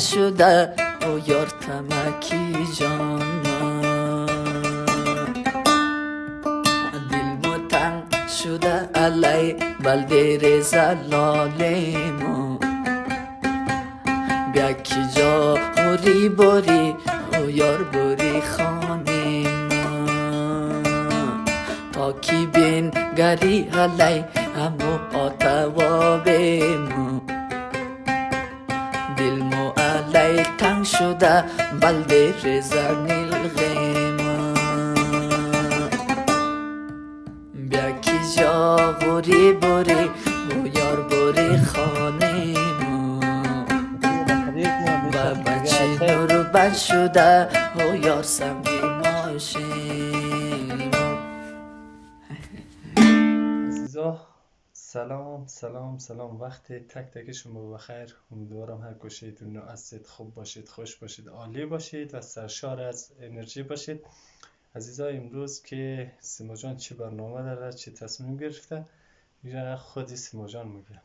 شده او یار تمکی جان دل مو تنگ شده علی بلدیر زلالیم بیا کی جا بوری بوری او یار بوری خانیم تا کی بین گری علی همو آتوابیم دل مو علی تنگ شده بلدیر زنیلغیم بیا کی جا بوری بوری او یار بوری خانیم و بچه نور بند شده او یار سمگی ماشیم. عزیزا سلام وقت تک تک شما بخیر. امیدوارم هر کجای دنیا هستید خوب باشید، خوش باشید، عالی باشید و سرشار از انرژی باشید. عزیزا امروز که سیما جان چه برنامه داره، چه تصمیم گرفته، میگه خودی سیما جان میگه.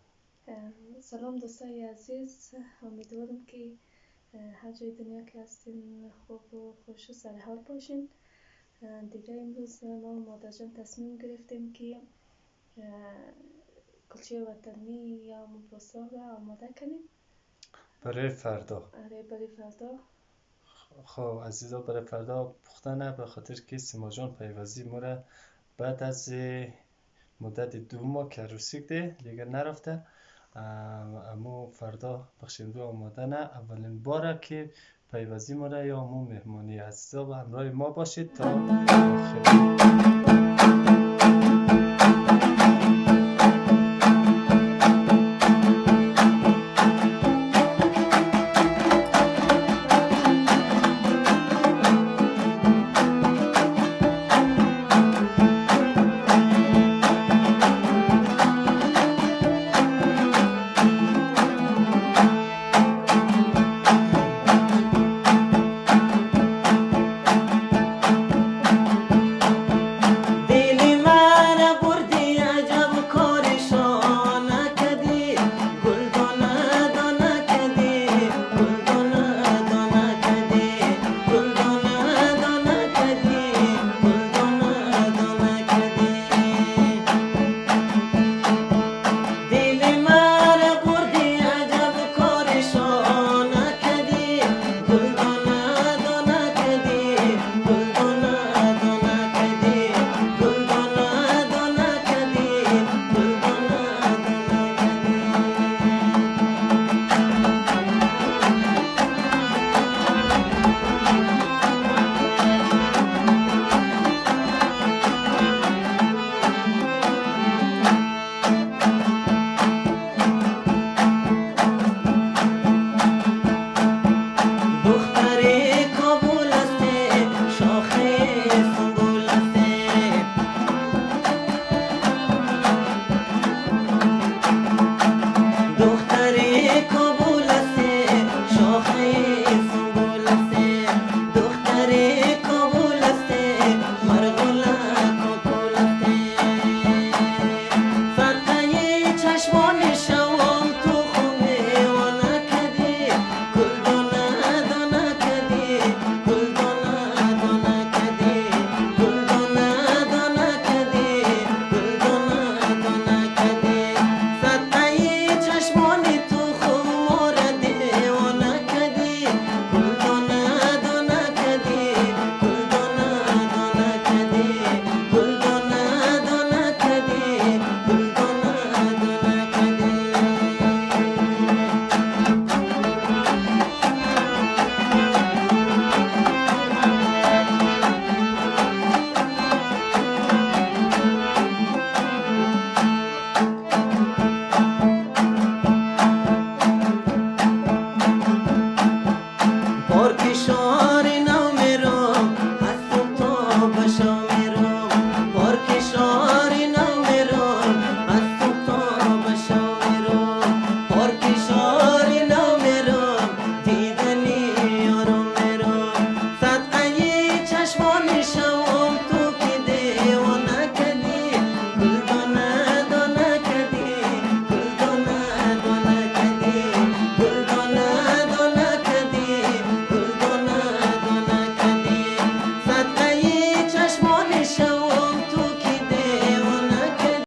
سلام دوستای عزیز، امیدوارم که هر جای دنیا که هستین خوب و خوش و سرحال باشین. دیگه امروز ما و مادر جان تصمیم گرفتیم که کلچه وطنی یا مباسا را آماده کنیم برای فردا. برای فردا. خب عزیزا برای فردا پختنه، به خاطر که سیما جان پیوزی موره بعد از مدت 2 ماه که عروسی ده دیگه نرفته. امو فردا بخش امرو آماده نه، اولین باره که پیوزی موره یا امو مهمانی. عزیزا به همراه ما باشید تا آخر.